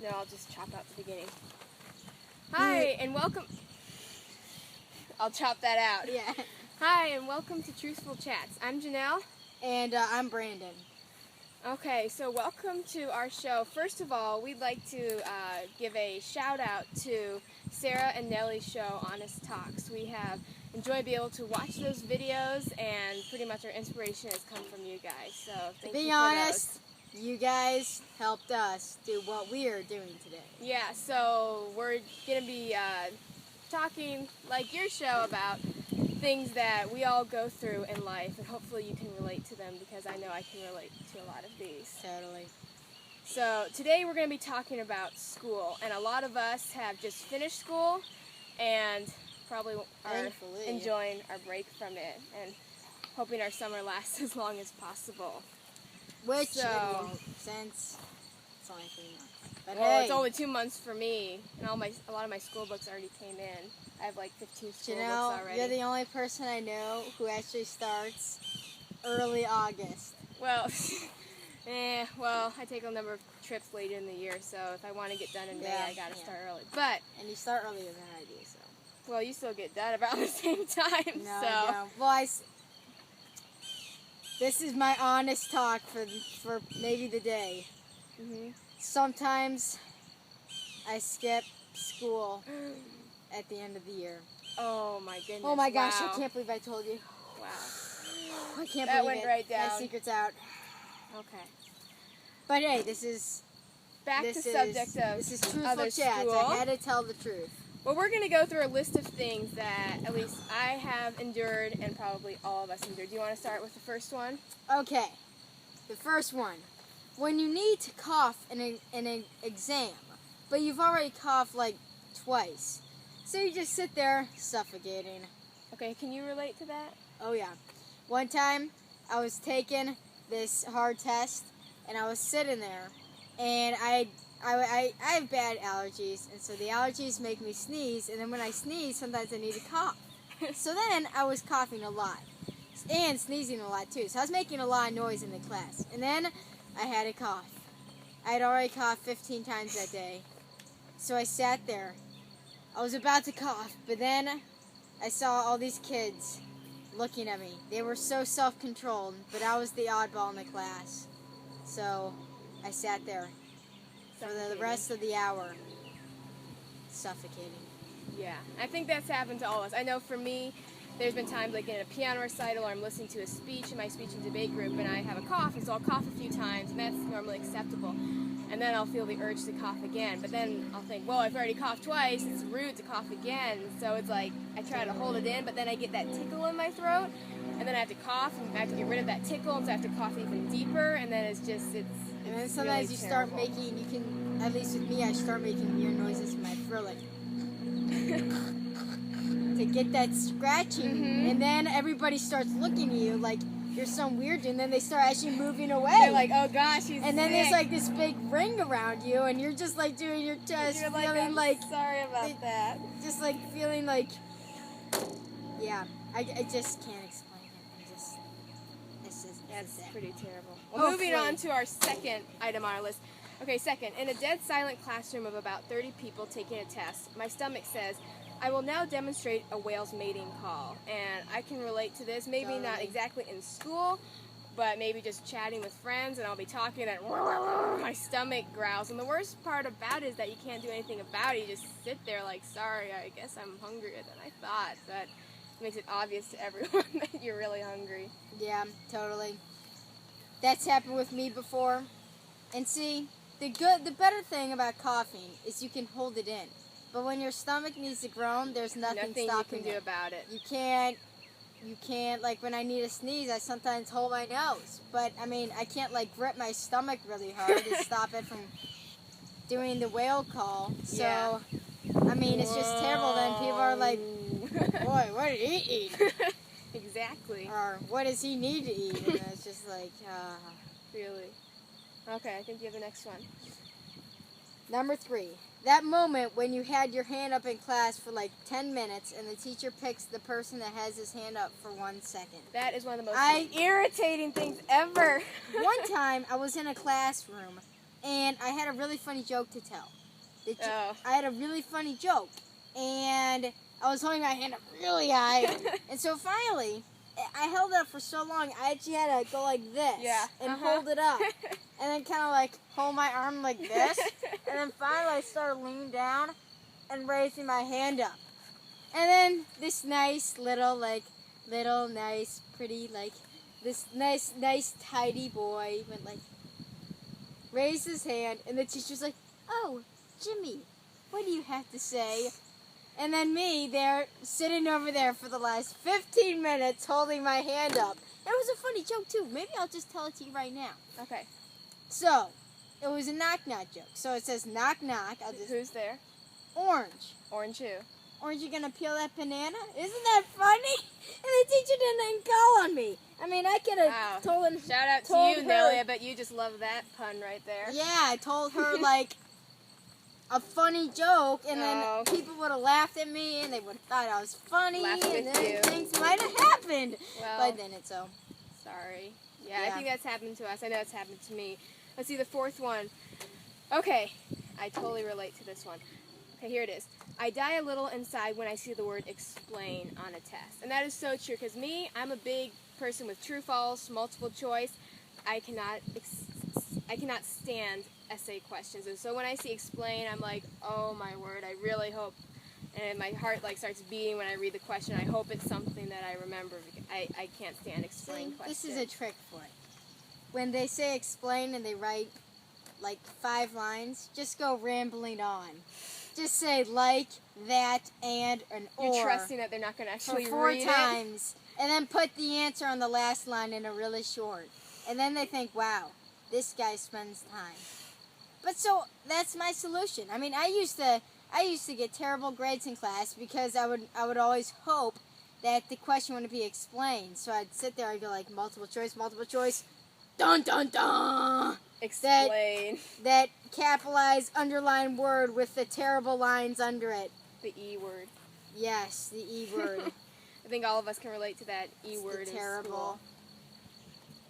No, I'll just chop out the beginning. Hi, and welcome. I'll chop that out. Yeah. Hi, and welcome to Truthful Chats. I'm Janelle. And I'm Brandon. Okay, so welcome to our show. First of all, we'd like to give a shout out to Sarah and Nellie's show, Honest Talks. We have enjoyed being able to watch those videos, and pretty much our inspiration has come from you guys. So thank you for To be honest, you guys helped us do what we are doing today. Yeah, so we're going to be talking, like your show, about things that we all go through in life, and hopefully you can relate to them, because I know I can relate to a lot of these. Totally. So today we're going to be talking about school, and a lot of us have just finished school and probably are Thankfully. enjoying our break from it and hoping our summer lasts as long as possible. Which So- it won't, since it's only 3 months. But Well, hey, it's only 2 months for me, and a lot of my school books already came in. I have like 15 school books Janelle, already. you're the only person I know who actually starts early August. Well, well, I take a number of trips later in the year, so if I want to get done in May, Yeah, I gotta yeah. start early. But, And you start earlier than I do, so. well, you still get done about the same time, No, so. I don't. Well, this is my honest talk for maybe the day. Mhm. Sometimes I skip school at the end of the year. Oh my goodness. Oh my gosh, wow. I can't believe I told you. Wow. I can't That believe went it. right My down. secret's out. Okay. But hey, this is Subject of this is Truthful other Chats. school. I had to tell the truth. Well, we're going to go through a list of things that at least I have endured and probably all of us endured. Do you want to start with the first one? Okay, the first one. When you need to cough in an exam, but you've already coughed like twice. So you just sit there suffocating. Okay, can you relate to that? Oh yeah. One time I was taking this hard test and I was sitting there and I have bad allergies, and so the allergies make me sneeze, and then when I sneeze sometimes I need to cough. So then I was coughing a lot and sneezing a lot too. So I was making a lot of noise in the class. And then I had a cough. I had already coughed 15 times that day. So I sat there. I was about to cough, but then I saw all these kids looking at me. They were so self-controlled, but I was the oddball in the class. So I sat there for the rest of the hour, suffocating. Yeah, I think that's happened to all of us. I know for me, there's been times like in a piano recital, or I'm listening to a speech in my speech and debate group, and I have a cough, and so I'll cough a few times, and that's normally acceptable. And then I'll feel the urge to cough again, but then I'll think, well, I've already coughed twice, it's rude to cough again. So it's like, I try to hold it in, but then I get that tickle in my throat, and then I have to cough, and I have to get rid of that tickle, and so I have to cough even deper, and then it's And then sometimes really you start terrible. making, you can, at least with me, I start making weird noises in my throat, like, to get that scratching. Mhm. And then everybody starts looking at you like you're some weird dude, and then they start actually moving away. They're like, oh gosh, he's and then sick. there's like this big ring around you, and you're just like doing your chest, You're like, feeling I'm like, sorry about that. just like feeling like, yeah, I just can't explain it. It's That's sad. pretty terrible. Well, moving Hopefully. on to our second item on our list. Okay, second. In a dead silent classroom of about 30 people taking a test, my stomach says, I will now demonstrate a whale's mating call. And I can relate to this, maybe not Totally. exactly in school, but maybe just chatting with friends, and I'll be talking and my stomach growls. And the worst part about it is that you can't do anything about it. You just sit there like, sorry, I guess I'm hungrier than I thought. But it makes it obvious to everyone that you're really hungry. Yeah, totally. That's happened with me before. And see, the better thing about coughing is you can hold it in. But when your stomach needs to groan, there's nothing you stopping can do it. about it. You can't, like when I need a sneeze, I sometimes hold my nose. But, I mean, I can't, like, grip my stomach really hard to stop it from doing the whale call. So, Yeah. I mean, it's just terrible. Then people are like, boy, what did he eat? Exactly. Or, what does he need to eat? And it's just like, Really. Okay, I think you have the next one. Number 3. That moment when you had your hand up in class for like 10 minutes and the teacher picks the person that has his hand up for 1 second. That is one of the most irritating things ever. One time I was in a classroom and I had a really funny joke to tell. Oh. I had a really funny joke, and I was holding my hand up really high, and so finally, I held it up for so long, I actually had to go like this, and hold it up, and then kind of like hold my arm like this, and then finally I started leaning down and raising my hand up, and then this nice little nice pretty this nice tidy boy went like, raised his hand, and the teacher's like, "Oh, Jimmy, what do you have to say?" And then me there, sitting over there for the last 15 minutes holding my hand up. It was a funny joke too. Maybe I'll just tell it to you right now. Okay. So, it was a knock-knock joke. So it says knock-knock. Who's there? Orange. Orange who? Orange, you gonna peel that banana? Isn't that funny? And the teacher didn't call on me. I mean, I could have told him. Shout out to you, Nelly. I bet you just love that pun right there. Yeah, I told her like a funny joke, and then people would have laughed at me, and they would have thought I was funny, Laughed and with then you. things might have happened. Well, but I didn't, so. Sorry. Yeah, I think that's happened to us. I know it's happened to me. Let's see the fourth one. Okay, I totally relate to this one. Okay, here it is. I die a little inside when I see the word explain on a test. And that is so true, because me, I'm a big person with true, false, multiple choice. I cannot stand essay questions. And so when I see explain, I'm like, oh my word, I really hope. And my heart like starts beating when I read the question. I hope it's something that I remember. I can't stand explain questions. This is a trick for it. When they say explain and they write like 5 lines, just go rambling on. Just say like, that, and, or. You're trusting that they're not going to actually for 4 read times. And then put the answer on the last line in a really short. And then they think, wow, this guy spends time. But so that's my solution. I mean, I used to get terrible grades in class because I would always hope that the question wouldn't be explained. So I'd sit there and go like multiple choice, dun dun dun. Explain. That capitalized underlined word with the terrible lines under it. The E word. Yes, the E word. I think all of us can relate to that E word in terrible. school.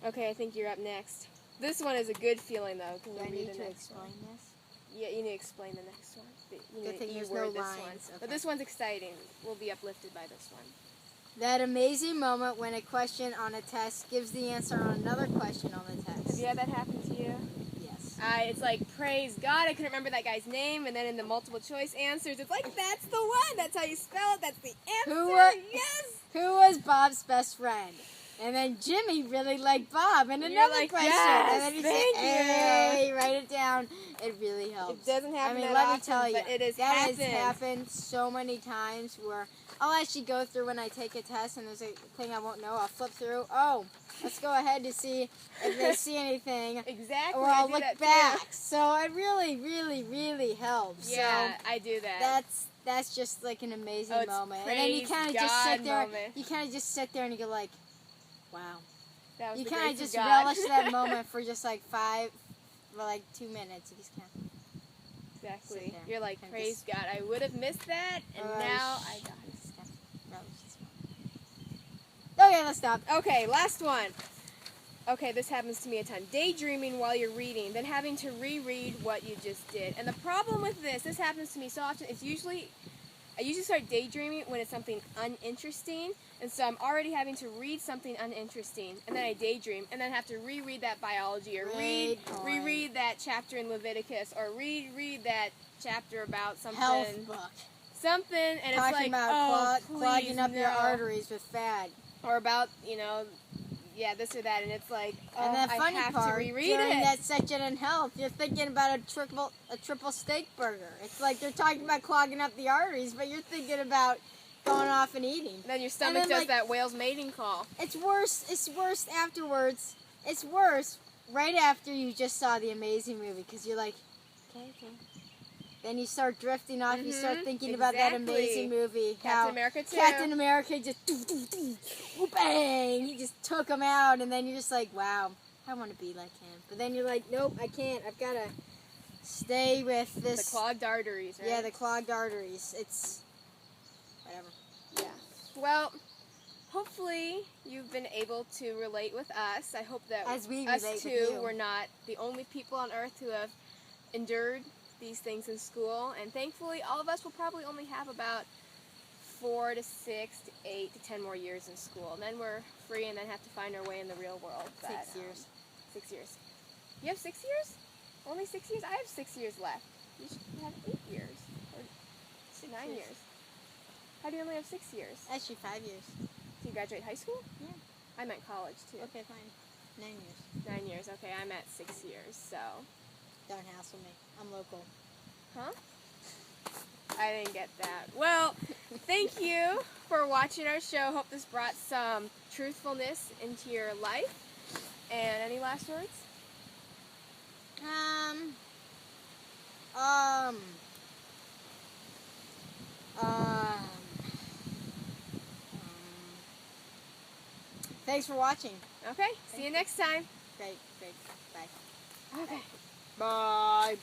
Okay, I think you're up next. This one is a good feeling though. Can you Do I read need the to next explain one? this? Yeah, you need to explain the next one. Good thing there's E-word, no this lines. one. Okay. But this one's exciting. We'll be uplifted by this one. That amazing moment when a question on a test gives the answer on another question on the test. Have you had that happen to you? Yes. It's like, praise God, I couldn't remember that guy's name, and then in the multiple choice answers, it's like, that's the one. That's how you spell it. That's the answer. Yes. Who was Bob's best friend? And then Jimmy really liked Bob. And another like, question. yes, and then he thank said, you. hey, write it down. It really helps. It doesn't happen that let often, me tell you, but it has that happened. has happened so many times where I'll actually go through when I take a test and there's a thing I won't know. I'll flip through. Oh, let's go ahead to see if they see anything. Exactly. Or I'll do look that back. Too. So it really, really, really helps. Yeah, so I do that. That's just like an amazing it's moment. And then you kind of just sit there. You kind of just sit there and you go like, wow. That was you the kind of grace just of God. relish that moment for just like 2 minutes. You just can't. Exactly. You're like, praise God. I would have missed that, and now I got it. Okay, let's stop. Okay, last one. Okay, this happens to me a ton. Daydreaming while you're reading, then having to reread what you just did. And the problem with this happens to me so often, I usually start daydreaming when it's something uninteresting, and so I'm already having to read something uninteresting, and then I daydream, and then have to reread that biology, or reread that chapter in Leviticus, or reread that chapter about something. Health book. Something, and Talking it's like, about please, clogging up your no. arteries with fat. Or about, this or that, and it's like, and the funny I have part, to reread during it. that section in health, you're thinking about a triple steak burger. It's like they're talking about clogging up the arteries, but you're thinking about going off and eating. And then your stomach does that whale's mating call. It's worse afterwards. It's worse right after you just saw the amazing movie, because you're like, okay. Then you start drifting off. You start thinking about that amazing movie. Captain America 2. Captain America just bang. He just took him out, and then you're just like, wow, I want to be like him. But then you're like, nope, I can't. I've got to stay with this. The clogged arteries, right? Yeah, the clogged arteries. It's whatever. Yeah. Well, hopefully you've been able to relate with us. I hope that As we us relate with two you. were not the only people on earth who have endured these things in school. And thankfully, all of us will probably only have about 4 to 6 to 8 to 10 more years in school. And then we're free and then have to find our way in the real world. But, 6 years. 6 years. You have 6 years? Only 6 years? I have 6 years left. You should have 8 years. Or 9 years. How do you only have 6 years? Actually, 5 years. Do you graduate high school? Yeah. I meant college too. Okay, fine. 9 years. 9 years. Okay, I'm at 6 years, so. Don't hassle me. I'm local. Huh? I didn't get that. Well, thank you for watching our show. Hope this brought some truthfulness into your life. And any last words? Thanks for watching. Okay, see you next time. Great. Bye. Okay. Bye.